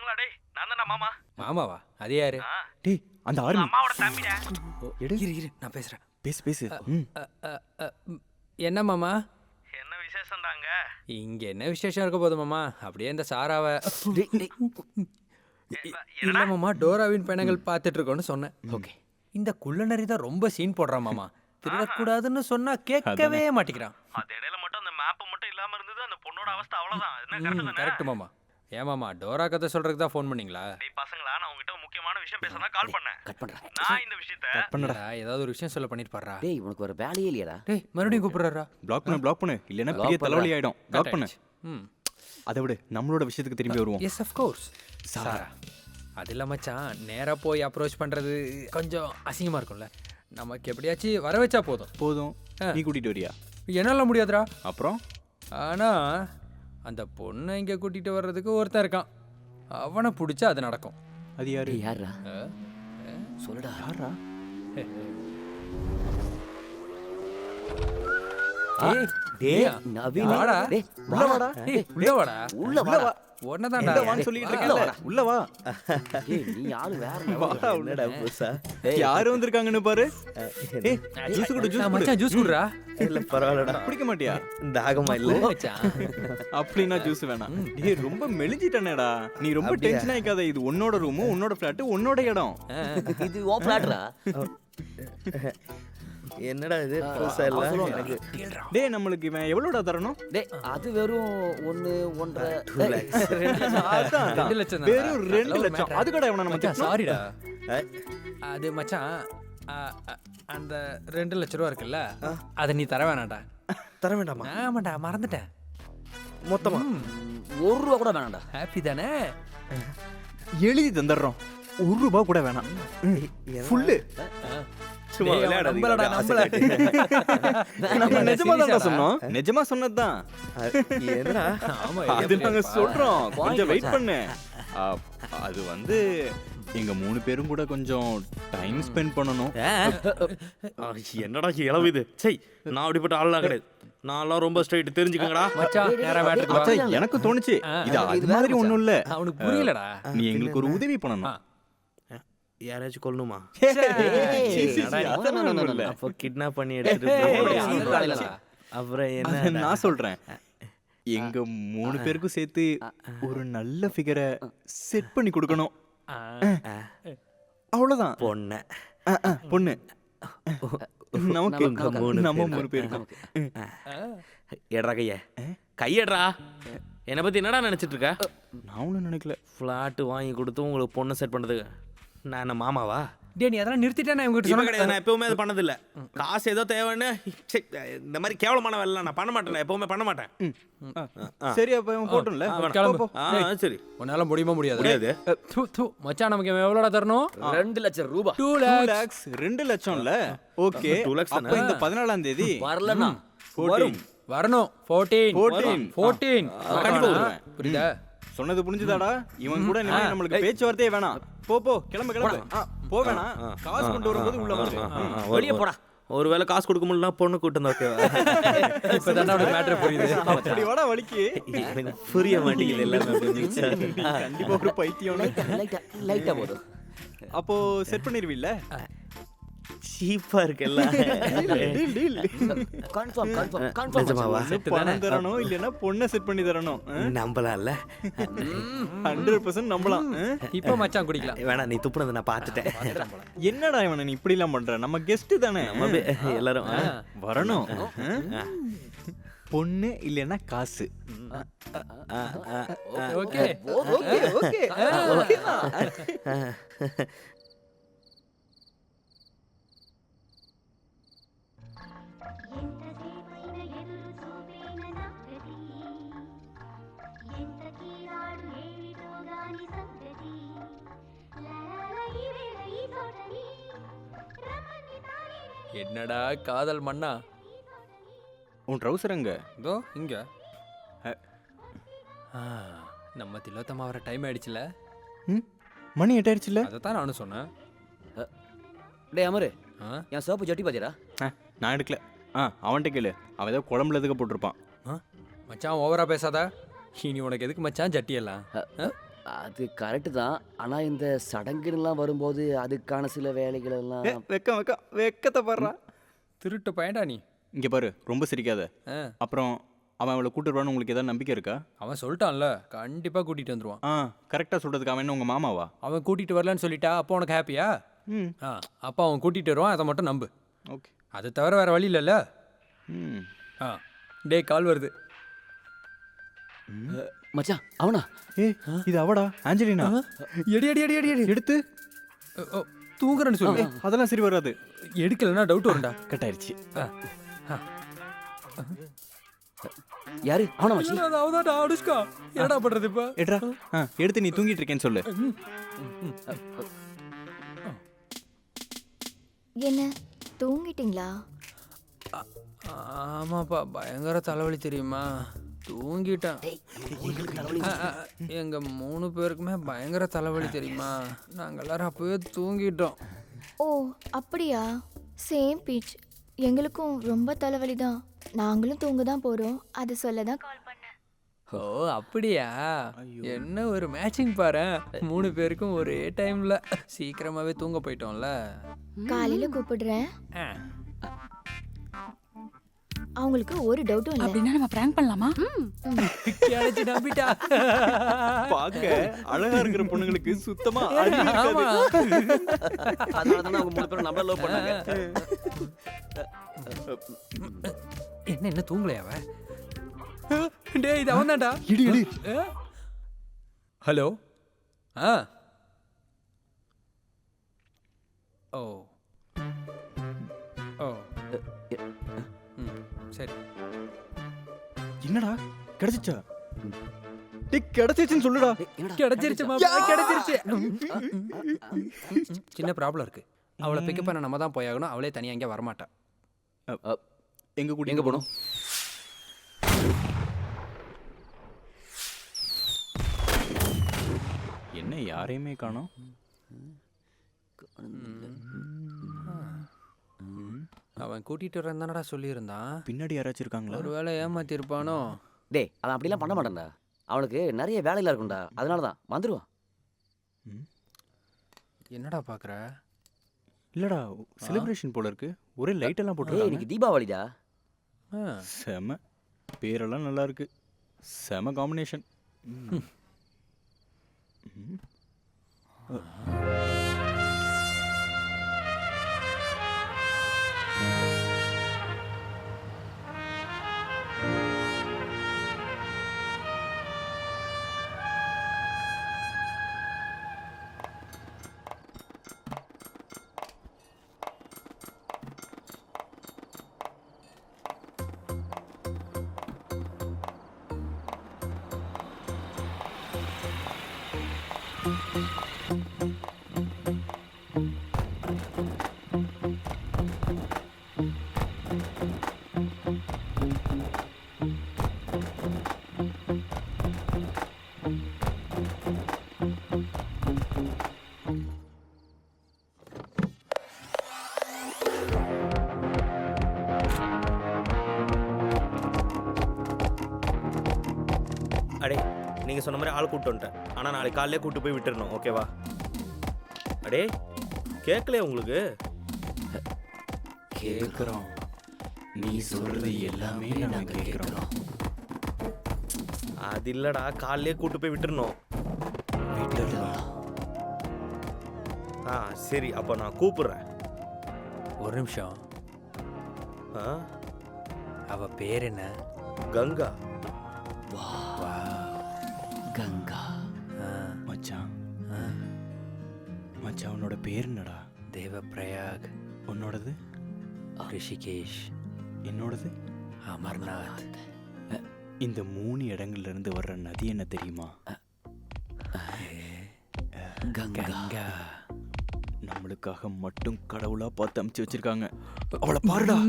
பாத்தீங்களா டேய்? நான் தான்டா மாமா. மாமாவா? அது யாரு? டேய் அந்த ஆர்மி அம்மாவோட தம்பிடா. இரு நான் பேசுறேன். பேசு என்ன மாமா? என்ன விசேஷம்டாங்க? இங்க என்ன விசேஷம் இருக்க போகுது மாமா? அப்படியே இந்த சாராவை இல்ல மாமா, டோராவின் பயணங்கள் பார்த்துட்டு இருக்கோன்னு சொன்னேன். ஓகே. இந்த குள்ளநரி தான் ரொம்ப சீன் போடுறான் மாமா. திருடக்கூடாதுன்னு சொன்னா கேட்கவே மாட்டேங்கிறான். அது இடையில மட்டும் அந்த மேப் மட்டும் இல்லாம இருந்தது அந்த பொண்ணோட அவஸ்தை அவ்வளவுதான். என்ன கரெக்ட் தானே? கரெக்ட் மாமா. ஏன் மாமா, டோரா கதை சொல்றதுக்கு தான் ஃபோன் பண்ணீங்களா? டேய் பசங்களா, நான் உங்ககிட்ட ஒரு முக்கியமான விஷயம் பேசதான் கால் பண்ணேன். கட் பண்றா. நான் இந்த விஷயத்தை பண்ணடா, ஏதாவது ஒரு விஷயம் சொல்ல பண்ணிருப்பாரா? டேய் உனக்கு ஒரு வேலையே இல்லையாடா? டேய் மறுபடியும் கூப்பிடுறாரா? பிளாக் பண்ணு இல்லைன்னா பெரிய தலைவலி ஆயிடும். பிளாக் பண்ணு. ம். அதை விட நம்மளோட விஷயத்துக்கு திரும்பி வருவோம். Yes of course. சாரா. அது இல்லை மச்சான், நேராக போய் அப்ரோச் பண்ணுறது கொஞ்சம் அசிங்கமாக இருக்கும்ல. நமக்கு எப்படியாச்சும் வர வச்சா போதும். நீ கூட்டிட்டு வரியா? என்னால் முடியாதுடா. அப்புறம் ஆனால் அந்த பொண்ணை இங்கே கூட்டிகிட்டு வர்றதுக்கு ஒருத்தன் இருக்கான். அவனை பிடிச்சா அது நடக்கும். அது யாரு? டேய் யாரா? சொல்லுடா. யாரா? டேய் நவீன். வாடா. டேய் உள்ள வாடா. உள்ள வாடா. உள்ள வா. ஒன்னதான்டா. உள்ள வான்னு சொல்லிட்டு இருக்கேன்ல. உள்ள வா. டேய் நீ ஆளு வேற வாடா, என்னடா புதுசா? யாரு வந்திருக்காங்கன்னு பாரு. ஏய் ஜூஸ் குடு ஜூஸ் குடு. மச்சான் ஜூஸ் குடுறா. இல்ல பரவாயில்லடா. குடிக்க மாட்டியா? தாகமா இல்ல. மச்சான். அப்படினா ஜூஸ் வேணாம். டேய் ரொம்ப மெலிஞ்சிட்டனேடா. நீ ரொம்ப டென்ஷன் ஆயிக்காத. இது உன்னோட ரூம், உன்னோட ஃபிளாட், உன்னோட இடம். இது ஓ பிளாட்ரா. என்னடா இது புதுசா இல்ல எனக்கு. டேய் நம்மளுக்கு இவன் எவ்வளவுடா தரணும்? டேய் அது வெறும் 1 1.5 2 lakhs. அதான் 2 லட்சம் தான். வெறும் 2 லட்சம். அதுக்கடா இவனை நம்ம மச்சான் சாரிடா. அது மச்சான், அந்த 2 லட்ச ரூபா இருக்குல்ல, அதை நீ தர வேணாம்டா. தர வேண்டாமா? ஆமாண்டா, மறந்துட்டேன். மொத்தமா 1 ரூபா கூட வேணாம்டா. ஹாப்பி தானே? எழுதி தந்துடுறோம். 1 ரூபாய் கூட வேணாம். ஃபுல்லு. சும்மா விளையாடாதீங்க. நம்ம நிஜமா தான் சொன்னோம். நிஜமா சொன்னதுதான். என்னடா? ஆமா, அது நாங்க சொல்றோம். கொஞ்சம் வெயிட் பண்ணு. அது வந்து எங்க 3 பேரும் கூட கொஞ்சம் டைம் ஸ்பெண்ட் பண்ணனும். என்னடா இளவுது? சரி, நான் அப்படிப்பட்ட ஆள்லாம் கிடையாது. நான்லாம் ரொம்ப ஸ்ட்ரைட், தெரிஞ்சுக்கங்கடா. மச்சான் நேரா மேட்டருக்கு வா. மச்சான் எனக்கு தோணுச்சு. இது அது மாதிரி ஒண்ணும் இல்ல. அவனுக்கு புரியலடா. நீ எங்களுக்கு ஒரு உதவி பண்ணணும். யாராச்சும் கொல்லணுமா? அப்போ கிட்னாப் பண்ணி எடுத்துட்டு காலையிலடா. அப்புறம் என்ன? அத நான் சொல்றேன். எங்க 3 பேருக்கும் சேர்த்து ஒரு நல்ல ஃபிகரை செட் பண்ணி கொடுக்கணும். அவ்வளவுதான். பொண்ணு பொண்ணு நமக்கு நம்ம 3 பேருக்கும். எட்ரா கையட்ரா. என்னை பத்தி என்னடா நினைச்சிட்டு இருக்க? நான் ஒன்றும் நினைக்கல. ஃப்ளாட் வாங்கி கொடுத்து உங்களுக்கு பொண்ணு செட் பண்ணதுக்கு நான் என்ன மாமாவா? டேய் நீ அதெல்லாம் நிறுத்திட்டா நான் உங்ககிட்ட இப்ப சொன்ன கிடையாது. நான் எப்பவுமே அது பண்ணதில்ல. காசு ஏதோ தேவைன்னு இந்த மாதிரி கேவலமான வேலை நான் பண்ண மாட்டேன். எப்பவுமே பண்ண மாட்டேன். சரி அப்ப இவன் போட்டும்ல. கிளம்பு. சரி, உன்னால முடியுமா முடியாது? முடியாது. மச்சான் நமக்கு எவ்வளோடா தரணும்? 2 லட்சம் ரூபாய். 2 2 lakhs. lakhs 2 லட்சம்ல. ஓகே 2 lakhs அப்ப இந்த 14ஆம் தேதி வரலனா 14 வரணும். 14 கண்டிப்பா வருவேன். புரியுதா? சொன்னது புரிஞ்சுதாடா? இவன் கூட இனிமே நம்மளுக்கு பேச்சுவார்த்தையே வேணாம். போ கிளம்பு. போ வேணாம். காசு கொண்டு வரும்போது உள்ள வந்து வெளியே போடா. ஒருவேளை காசு கொடுக்க முடியலனா பொண்ணு கூட்டம் ஓகேவா? இப்பதான் அவனுக்கு மேட்டர் புரியுது. அப்படி வாடா வலிக்கு. எனக்கு புரிய மாட்டேங்குது எல்லாமே. கண்டிப்பா ஒரு பைத்தியம். லைட்டா போடு. அப்போ செட் பண்ணிருவீல்ல? சீப்பா இருக்குல்ல. கன்ஃபார்ம் நிஜமாவா? பணம் தரணும் இல்லைன்னா பொண்ணை செட் பண்ணி தரணும். நம்பலாம்ல? 100% நம்பலாம். இப்போ மச்சான் குடிக்கலாம். வேணாம், நீ துப்புனதை நான் பார்த்துட்டேன். என்னடா இவனை நீ இப்படி எல்லாம் பண்ற? நம்ம கெஸ்ட் தானே. எல்லாரும் வரணும். பொண்ணு இல்லைன்னா காசு. Okay okay. என்னடா காதல் மண்ணா? உன் ட்ரௌசர் எங்க? இதோ இங்க. நம்ம திலோத்தமா வர டைம் ஆயிடுச்சுல. மணி 8 ஆயிடுச்சுல. அதை தான் நானும் சொன்னேன். டேய் அமரு, என் சோப்பு ஜட்டி பாத்தியாடா? நான் எடுக்கல. அவன்கிட்ட கேளு. அவன் ஏதோ குழம்புல எதுக்கு போட்டிருப்பான். மச்சான் ஓவரா பேசாத. இனி உனக்கு எதுக்கு மச்சான் ஜட்டி எல்லாம்? அது கரெக்டு தான். ஆனா இந்த சடங்குலாம் வரும்போது அதுக்கான சில வேலைகள் எல்லாம் வெக்கத்தை பாடுறா. திருட்டு பயன்டா நீ. இங்க பாரு, ரொம்ப சிரிக்காத. ஆ, அப்புறம் அவன் அவளை கூட்டு வருவான்னு உங்களுக்கு ஏதாவது நம்பிக்கை இருக்கா? அவன் சொல்லிட்டான்ல, கண்டிப்பாக கூட்டிகிட்டு வந்துடுவான். கரெக்டாக சொல்றதுக்கு அவன் என்ன உங்க மாமாவா? அவன் கூட்டிகிட்டு வரலன்னு சொல்லிட்டா அப்போ உனக்கு ஹாப்பியா? ம் அப்போ அவன் கூட்டிகிட்டு வருவான், அதை மட்டும் நம்பு. ஓகே. அது தவிர வேறு வழி இல்லைல்ல. ம் டே கால் வருது. மச்சான் அவனா? இது அவடா, ஆஞ்சலினா. எடி எடி எடி எடி எடி எடுத்து தூங்குறேன்னு சொல்லு. அதெல்லாம் சரி வராது. எடுக்கலைன்னா டவுட் வரும்டா. கட் ஆயிடுச்சு. யாரு அவனா மச்சி? அவதான்டா அனுஷ்கா. என்னடா பண்றது இப்போ? எடுறா. எடுத்து நீ தூங்கிட்டு இருக்கேன்னு சொல்லு. என்ன தூங்கிட்டீங்களா? ஆமாப்பா, பயங்கர தலைவலி தெரியுமா? தூங்கிட்டேன். எங்க 3 பேருக்குமே பயங்கர தலைவலி தெரியுமா? நாங்கள் எல்லாரும் அப்பவே தூங்கிட்டோம். ஓ அப்படியா? Same beach. எங்களுக்கும் ரொம்ப தலைவலி தான். நாங்களும் தூங்க தான் போகிறோம். அதை சொல்ல தான் கால் பண்ணேன். ஓ அப்படியா? என்ன ஒரு மேட்சிங் பாரு. 3 பேருக்கும் ஒரே டைம்ல சீக்கிரமாவே தூங்க போயிட்டோம்ல. காலையில் கூப்பிடுறேன். ஆ. அவங்களுக்கு ஒரு டவுட்டும் இல்லை. அப்படின்னா நம்ம பிராங்க் பண்ணலாமா? கிடைச்சு நம்பிட்டா. பாக்க அழகா இருக்கிற பொண்ணுங்களுக்கு சுத்தமா ஆமா. அதனால தானே அவங்க 3 பேரும் நம்மள லவ் பண்ணாங்க. என்ன தூங்கலையா அவ? டேய் இது அவன் தான்டா. இடி இடி. ஹலோ. ஆ ஓ ஓ சரி. என்னடா கிடைச்சிச்சா? கிடைச்சிச்சுன்னு சொல்லுடா. கிடைச்சிருச்சு மாமா, கிடைச்சிருச்சு. சின்ன ப்ராப்ளம் இருக்கு. அவளை பிக்கப் பண்ண நம்ம தான் போயாகணும். அவளே தனியா இங்கே வரமாட்டா. எங்க கூட்டி எங்க போனோம்? என்ன யாரையுமே காணோம்? அவன் கூட்டிட்டு வரேன் தானடா சொல்லியிருந்தான். பின்னாடி யாராச்சும் இருக்காங்களா? ஒருவேளை ஏமாத்திருப்பானோ? டேய் அவன் அப்படிலாம் பண்ண மாட்டான்டா. அவனுக்கு நிறைய வேலையில இருக்கும்டா. அதனால தான் வந்துருவான். என்னடா பாக்குற? இல்லடா, செலிப்ரேஷன் போல இருக்கு. ஒரே லைட் எல்லாம் ஏய் போட்டுருக்காங்க. இன்னைக்கு தீபாவளிடா. செம. பேரெல்லாம் நல்லா இருக்கு. செம காம்பினேஷன். அடே நீங்கள் சொன்ன மாதிரி ஆள் கூப்பிட்டு வந்துட்டேன். ஆனால் நாளைக்கு காலையிலே கூப்பிட்டு போய் விட்டுறணும், ஓகேவா? அடே கேட்கலையே உங்களுக்கு? கேக்குறோம். நீ சொல்றது எல்லாமே நாங்க கேக்குறோம். அது இல்லைடா, காலையிலே கூப்பிட்டு போய் விட்டுறணும். சரி, அப்போ நான் கூப்பிடுறேன். ஒரு நிமிஷம். ஆ அவ பேர் என்ன? கங்கா. கங்கா. மச்சான் மச்சான் உன்னோட பேர் என்னடா? தேவப்பிரயாக். உன்னோடது? ரிஷிகேஷ். என்னோடது? அமர்நாத். இந்த 3 இடங்கள்ல இருந்து வர்ற நதி என்ன தெரியுமா? கங்கா. நம்மளுக்காக மட்டும் கடவுளா பார்த்து அமுச்சு வச்சிருக்காங்க. அவளை பாருடா,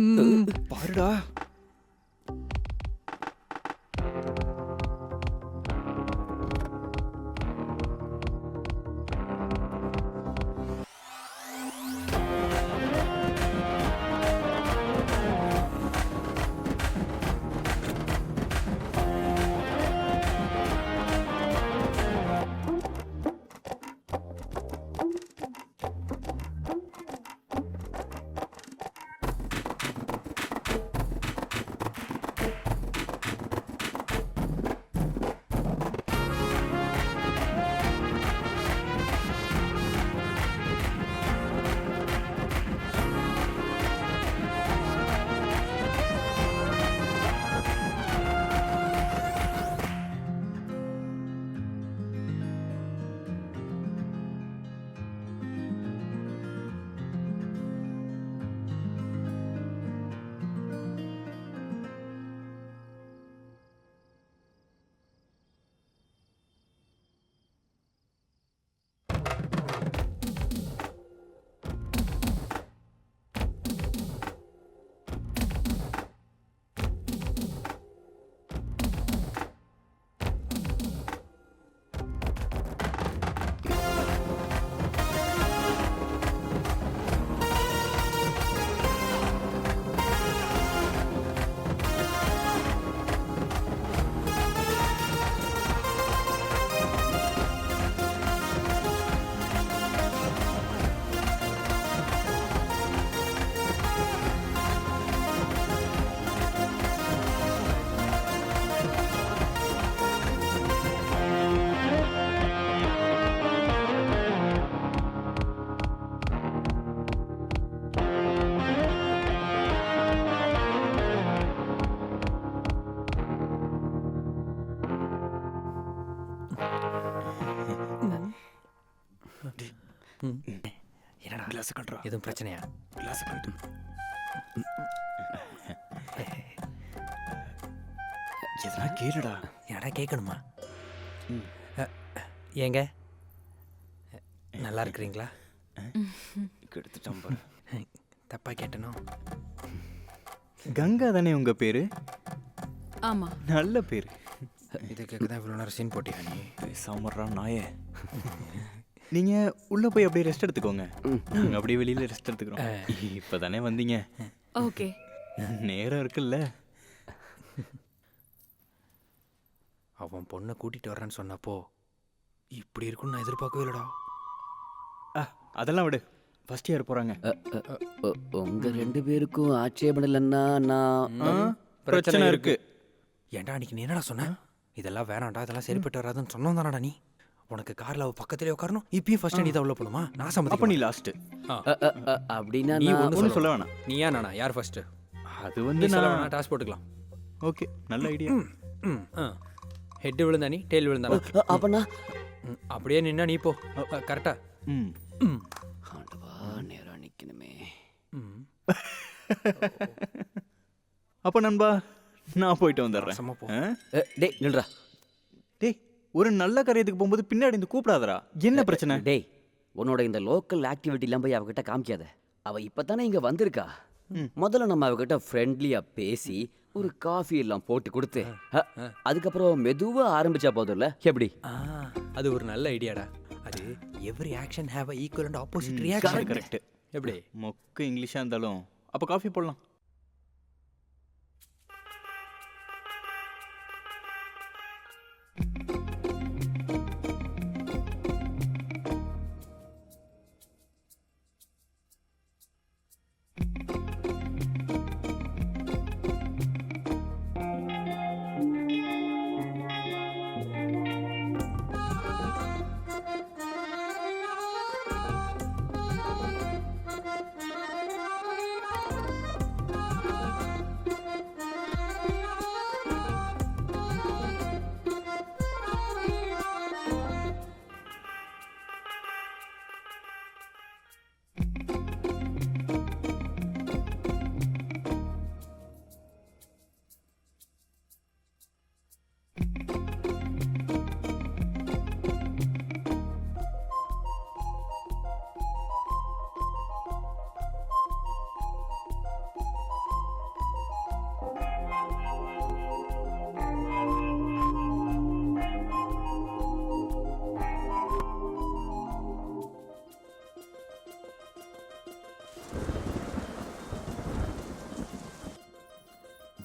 பாருடா. என்னடா கிளாஸ் கட்டுறா எதுவும் பிரச்சனையா? கிளாஸ் கட்டு. எதனா கேளுடா. என்னடா கேட்கணுமா? ஏங்க நல்லா இருக்கிறீங்களா? கெடுத்துட்டான் பாரு. தப்பா கேட்டனோ? கங்கா தானே உங்க பேரு? ஆமா. நல்ல பேரு. இதை கேட்க தான் இவ்வளோ நேரம் சீன் போட்டியா நீ? பேசாமறா நாயே. நீங்க உள்ள போய் அப்படியே ரெஸ்ட் எடுத்துக்கோங்க. நாங்க அப்படியே வெளியில ரெஸ்ட் எடுத்துக்கிறோம். இப்பதானே வந்தீங்க, ஓகே. நேரம் இருக்குல்ல. அவன் பொண்ணை கூட்டிட்டு வர்றேன்னு சொன்னப்போ இப்படி இருக்குன்னு நான் எதிர்பார்க்கவே இல்லடா. அதெல்லாம் விடு. ஃபர்ஸ்ட் இயர் போறாங்க. உங்க 2 பேருக்கும் ஆட்சேபம் இல்லைன்னா நான் பிரச்சனை இருக்கு. ஏன்டா அன்னைக்கு நீ என்னடா சொன்ன? இதெல்லாம் வேணாம்டா, இதெல்லாம் சரிப்பட்டு வராதுன்னு சொன்னோம் தானடா நீ. உனக்கு கார்ல அவ பக்கத்திலே உட்காரணும், இப்பயும் ஃபர்ஸ்ட் நீ தான் உள்ள போணுமா? நான் அப்ப சம்மதிப்ப. நீ லாஸ்ட். அப்படின்னா நீ நான் ஒன்றும் ஒன்றும் சொல்ல வேணாம். நீயா நானா? யார் ஃபர்ஸ்ட்? அது நீ வந்து சொல்ல நான் வேணா, டாஸ் போட்டுக்கலாம். ஓகே, நல்ல ஐடியா. ஹெட் விழுந்தா நீ, டெயில் விழுந்தானா? அப்பனா அப்படியே நின்னா நீ போ. கரெக்டா? ம். ஆண்டவா, நேரம் நிக்கணுமே. அப்ப நண்பா, நான் போயிட்டு வந்துடுறேன். சும்மா போ. டேய் நில்றா. டேய், ஒரு நல்ல காரியத்துக்கு போகும்போது பின்னாடி இருந்து கூப்பிடாதடா. என்ன பிரச்சனை? டேய், உன்னோட இந்த லோக்கல் ஆக்டிவிட்டிலாம் போய் அவகிட்ட காமிக்காத. அவ இப்பதானே இங்க வந்திருக்கா. முதல்ல நம்ம அவகிட்ட ஃப்ரெண்ட்லியா பேசி ஒரு காஃபி எல்லாம் போட்டு கொடுத்து அதுக்கப்புறம் மெதுவா ஆரம்பிச்சா போதும்ல? எப்படி? அது ஒரு நல்ல ஐடியாடா. அது every action have a equal and opposite reaction. Correct. எப்படி? மொக்க இங்கிலீஷா இருந்தாலும் அப்ப காஃபி போடலாம்.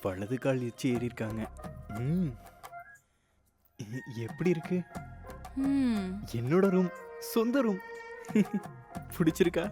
வலது கால் எச்சி ஏறி இருக்காங்க. எப்படி இருக்கு? என்னோட ரூம், சொந்த ரூம். பிடிச்சிருக்கா?